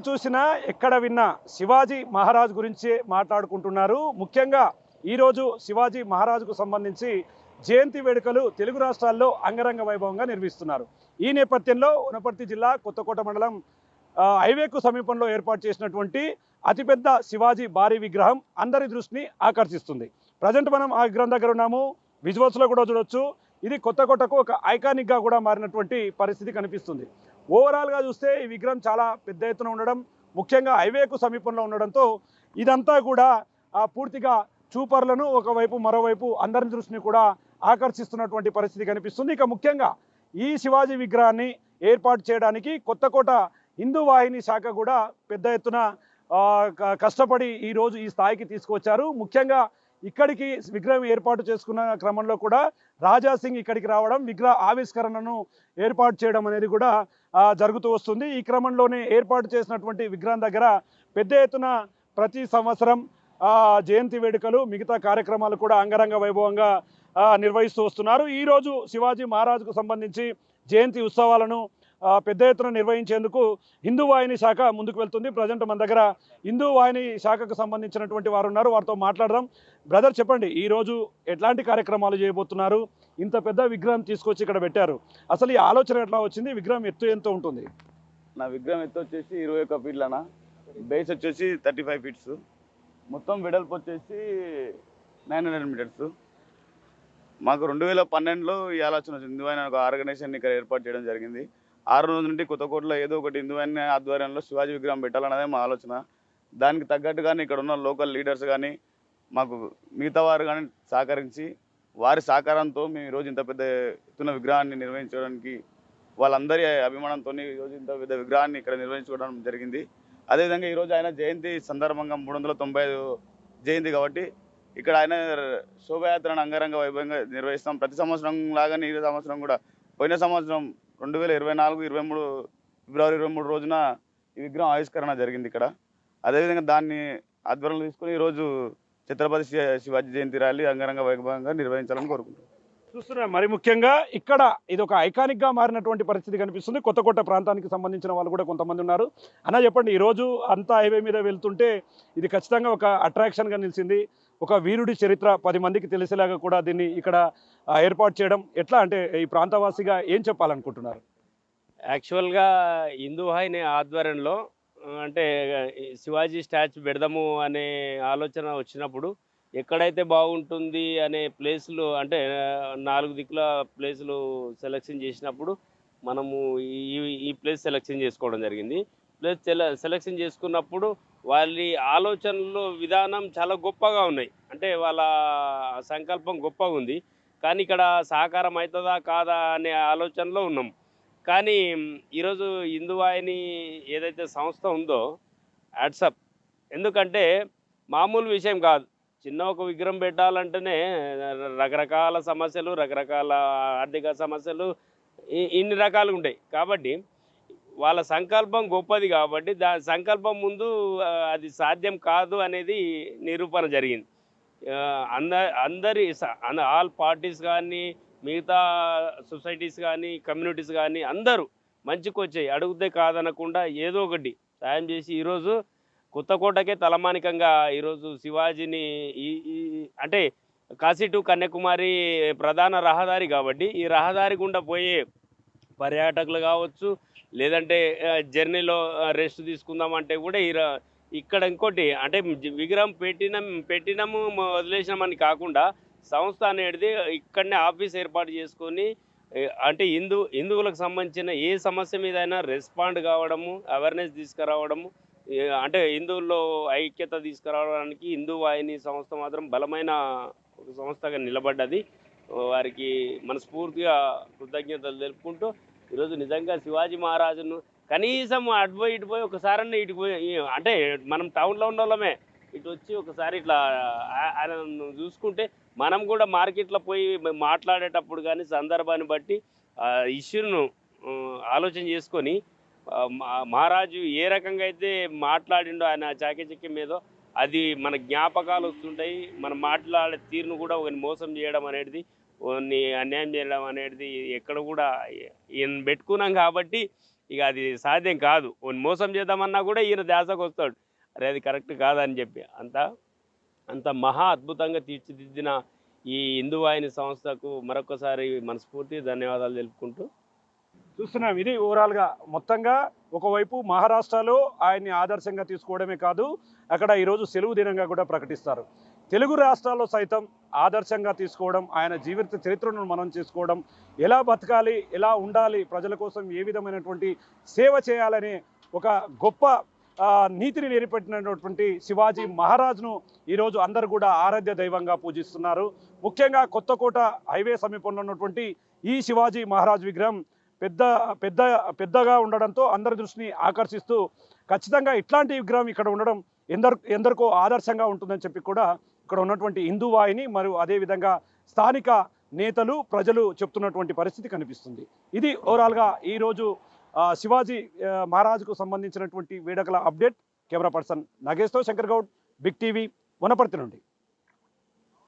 చూసినా ఎక్కడ విన్నా శివాజీ మహారాజ్ గురించి మాట్లాడుకుంటున్నారు. ముఖ్యంగా ఈరోజు శివాజీ మహారాజుకు సంబంధించి జయంతి వేడుకలు తెలుగు రాష్ట్రాల్లో అంగరంగ వైభవంగా నిర్వహిస్తున్నారు. ఈ నేపథ్యంలో వనపర్తి జిల్లా కొత్తకోట మండలం హైవేకు సమీపంలో ఏర్పాటు చేసినటువంటి అతిపెద్ద శివాజీ భారీ విగ్రహం అందరి దృష్టిని ఆకర్షిస్తుంది. ప్రజెంట్ మనం ఆ విగ్రహం దగ్గర ఉన్నాము. విజువల్స్లో కూడా చూడొచ్చు. ఇది కొత్తకోటకు ఒక ఐకానిక్గా కూడా మారినటువంటి పరిస్థితి కనిపిస్తుంది. ఓవరాల్గా చూస్తే ఈ విగ్రహం చాలా పెద్ద ఎత్తున ఉండడం, ముఖ్యంగా హైవేకు సమీపంలో ఉండడంతో ఇదంతా కూడా పూర్తిగా చూపర్లను ఒకవైపు మరోవైపు అందరి దృష్టిని కూడా ఆకర్షిస్తున్నటువంటి పరిస్థితి కనిపిస్తుంది. ఇక ముఖ్యంగా ఈ శివాజీ విగ్రహాన్ని ఏర్పాటు చేయడానికి కొత్తకోట హిందూ వాహిని శాఖ కూడా పెద్ద ఎత్తున కష్టపడి ఈరోజు ఈ స్థాయికి తీసుకొచ్చారు. ముఖ్యంగా ఇక్కడికి విగ్రహం ఏర్పాటు చేసుకున్న క్రమంలో కూడా రాజాసింగ్ ఇక్కడికి రావడం, విగ్రహ ఆవిష్కరణను ఏర్పాటు చేయడం అనేది కూడా జరుగుతూ వస్తుంది. ఈ క్రమంలోనే ఏర్పాటు చేసినటువంటి విగ్రహం దగ్గర పెద్ద ఎత్తున ప్రతి సంవత్సరం జయంతి వేడుకలు, మిగతా కార్యక్రమాలు కూడా అంగరంగ వైభవంగా నిర్వహిస్తూ వస్తున్నారు. ఈరోజు శివాజీ మహారాజుకు సంబంధించి జయంతి ఉత్సవాలను పెద్ద ఎత్తున నిర్వహించేందుకు హిందూ వాహిని శాఖ ముందుకు వెళ్తుంది. ప్రజెంట్ మన దగ్గర హిందూ వాహిని శాఖకు సంబంధించినటువంటి వారు ఉన్నారు, వారితో మాట్లాడదాం. బ్రదర్, చెప్పండి, ఈరోజు ఎట్లాంటి కార్యక్రమాలు చేయబోతున్నారు? ఇంత పెద్ద విగ్రహం తీసుకొచ్చి ఇక్కడ పెట్టారు, అసలు ఈ ఆలోచన ఎట్లా వచ్చింది? విగ్రహం ఎత్తు ఎంత ఉంటుంది? నా విగ్రహం ఎత్తు వచ్చేసి 21 ఫీట్లనా, బేస్ వచ్చేసి 35 ఫీట్స్, మొత్తం వెడల్పు వచ్చేసి 900 మీటర్స్. మాకు 2012లో ఈ ఆలోచన వచ్చింది. హిందూ వాహిని ఒక ఆర్గనైజేషన్ ఇక్కడ ఏర్పాటు చేయడం జరిగింది. 6 రోజుల నుండి కొత్తకోటలో ఏదో ఒకటి హిందూ వాహిని ఆధ్వర్యంలో శివాజీ విగ్రహం పెట్టాలన్నదే మా ఆలోచన. దానికి తగ్గట్టుగానే ఇక్కడ ఉన్న లోకల్ లీడర్స్ కానీ, మాకు మిగతా వారు కానీ సహకరించి, వారి సహకారంతో మేము ఈరోజు ఇంత పెద్ద ఎత్తున విగ్రహాన్ని నిర్వహించడానికి, వాళ్ళందరి అభిమానంతో ఈరోజు ఇంత పెద్ద విగ్రహాన్ని ఇక్కడ నిర్వహించుకోవడం జరిగింది. అదేవిధంగా ఈరోజు ఆయన జయంతి సందర్భంగా 395 జయంతి కాబట్టి ఇక్కడ ఆయన శోభయాత్రను అంగరంగ వైభవంగా నిర్వహిస్తాం. ప్రతి సంవత్సరం లాగానే ఈ సంవత్సరం కూడా, పోయిన సంవత్సరం 2024-23 ఫిబ్రవరి 23 రోజున ఈ విగ్రహం ఆవిష్కరణ జరిగింది ఇక్కడ. అదేవిధంగా దాన్ని ఆధ్వర్యంలో తీసుకుని ఈరోజు ఛత్రపతి శివాజీ జయంతి ర్యాలీ అంగరంగ వైభవంగా నిర్వహించాలని కోరుకుంటున్నాం. చూస్తున్నా, మరి ముఖ్యంగా ఇక్కడ ఇది ఒక ఐకానిక్గా మారినటువంటి పరిస్థితి కనిపిస్తుంది. కొత్తకోట ప్రాంతానికి సంబంధించిన వాళ్ళు కూడా కొంతమంది ఉన్నారు. అన్న, చెప్పండి, ఈరోజు అంతా హైవే మీద వెళ్తుంటే ఇది ఖచ్చితంగా ఒక అట్రాక్షన్గా నిలిచింది. ఒక వీరుడి చరిత్ర 10 మందికి తెలిసేలాగా కూడా దీన్ని ఇక్కడ ఏర్పాటు చేయడం ఎట్లా, అంటే ఈ ప్రాంతవాసిగా ఏం చెప్పాలనుకుంటున్నారు? యాక్చువల్గా హిందూ వాహిని ఆధ్వర్యంలో అంటే శివాజీ స్టాచ్యూ పెడదాము అనే ఆలోచన వచ్చినప్పుడు ఎక్కడైతే బాగుంటుంది అనే ప్లేసులు, అంటే 4 దిక్కుల ప్లేసులు సెలెక్షన్ చేసినప్పుడు మనము ఈ ఈ ప్లేస్ సెలెక్షన్ చేసుకోవడం జరిగింది. ప్లేస్ సెలెక్షన్ చేసుకున్నప్పుడు వాళ్ళ ఆలోచనలు విధానం చాలా గొప్పగా ఉన్నాయి. అంటే వాళ్ళ సంకల్పం గొప్పగా ఉంది. కానీ ఇక్కడ సహకారం అవుతుందా కాదా అనే ఆలోచనలో ఉన్నాం. కానీ ఈరోజు హిందూ వాహిని ఏదైతే సంస్థ ఉందో, వాట్సాప్, ఎందుకంటే మామూలు విషయం కాదు. చిన్న ఒక విగ్రహం పెట్టాలంటేనే రకరకాల సమస్యలు, రకరకాల ఆర్థిక సమస్యలు, ఇన్ని రకాలు ఉంటాయి. కాబట్టి వాళ్ళ సంకల్పం గొప్పది కాబట్టి సంకల్పం ముందు అది సాధ్యం కాదు అనేది నిరూపణ జరిగింది. అందరి ఆల్ పార్టీస్ కానీ, మిగతా సొసైటీస్ కానీ, కమ్యూనిటీస్ కానీ అందరూ మంచికి వచ్చాయి. అడిగితే కాదనకుండా ఏదో ఒకటి సాయం చేసి ఈరోజు కొత్తకోటకే తలమానికంగా ఈరోజు శివాజీని అంటే కాశీ టు కన్యాకుమారి ప్రధాన రహదారి కాబట్టి ఈ రహదారి గుండా పోయే పర్యాటకులు కావచ్చు, లేదంటే జర్నీలో రెస్ట్ తీసుకుందామంటే కూడా ఇక్కడ ఇంకోటి అంటే విగ్రహం పెట్టినాము వదిలేసినామని కాకుండా సంస్థ అనేది ఇక్కడనే ఆఫీస్ ఏర్పాటు చేసుకొని, అంటే హిందువులకు సంబంధించిన ఏ సమస్య మీదైనా రెస్పాండ్ కావడము, అవేర్నెస్ తీసుకురావడము, అంటే హిందువుల్లో ఐక్యత తీసుకురావడానికి హిందూ వాహిని సంస్థ మాత్రం బలమైన ఒక సంస్థగా నిలబడ్డది. వారికి మనస్ఫూర్తిగా కృతజ్ఞతలు తెలుపుకుంటూ ఈరోజు నిజంగా శివాజీ మహారాజును కనీసం అటుపోయి ఇటుపోయి ఒకసారన్నా ఇటుపోయి, అంటే మనం టౌన్లో ఉన్న వాళ్ళమే ఇటు వచ్చి ఒకసారి ఇట్లా ఆయన చూసుకుంటే మనం కూడా మార్కెట్లో పోయి మాట్లాడేటప్పుడు కానీ సందర్భాన్ని బట్టి ఇష్యూను ఆలోచన చేసుకొని మహారాజు ఏ రకంగా అయితే మాట్లాడిండో ఆయన చాకచక్యం మీదో అది మన జ్ఞాపకాలు వస్తుంటాయి. మనం మాట్లాడే తీరును కూడా ఒకరిని మోసం చేయడం అనేది, అన్యాయం చేయడం అనేది ఎక్కడ కూడా ఈయన పెట్టుకున్నాం కాబట్టి ఇక అది సాధ్యం కాదు. మోసం చేద్దామన్నా కూడా ఈయన ధ్యాసకు వస్తాడు, అరే అది కరెక్ట్ కాదని చెప్పి. అంత మహా అద్భుతంగా తీర్చిదిద్దిన ఈ హిందూ వాహిని సంస్థకు మరొకసారి మనస్ఫూర్తి ధన్యవాదాలు తెలుపుకుంటూ. చూస్తున్నాం ఇది ఓవరాల్గా మొత్తంగా ఒకవైపు మహారాష్ట్రలో ఆయన్ని ఆదర్శంగా తీసుకోవడమే కాదు, అక్కడ ఈరోజు సెలవు దినంగా కూడా ప్రకటిస్తారు. తెలుగు రాష్ట్రాల్లో సైతం ఆదర్శంగా తీసుకోవడం, ఆయన జీవిత చరిత్రను మనం చేసుకోవడం, ఎలా బతకాలి, ఎలా ఉండాలి, ప్రజల కోసం ఏ విధమైనటువంటి సేవ చేయాలనే ఒక గొప్ప నీతిని నేర్పెట్టినటువంటి శివాజీ మహారాజ్ను ఈరోజు అందరూ కూడా ఆరాధ్య దైవంగా పూజిస్తున్నారు. ముఖ్యంగా కొత్తకోట హైవే సమీపంలో ఉన్నటువంటి ఈ శివాజీ మహారాజ్ విగ్రహం పెద్దగా ఉండడంతో అందరి దృష్టిని ఆకర్షిస్తూ ఖచ్చితంగా ఇట్లాంటి విగ్రహం ఇక్కడ ఉండడం ఎందరికో ఆదర్శంగా ఉంటుందని చెప్పి కూడా ఇక్కడ ఉన్నటువంటి హిందూ వాహిని మరియు అదేవిధంగా స్థానిక నేతలు ప్రజలు చెప్తున్నటువంటి పరిస్థితి కనిపిస్తుంది. ఇది ఓవరాల్గా ఈరోజు శివాజీ మహారాజుకు సంబంధించినటువంటి వేడుకల అప్డేట్. కెమెరా పర్సన్ నాగేష్తో శంకర్ గౌడ్, బిగ్ టీవీ, వనపర్తి నుండి.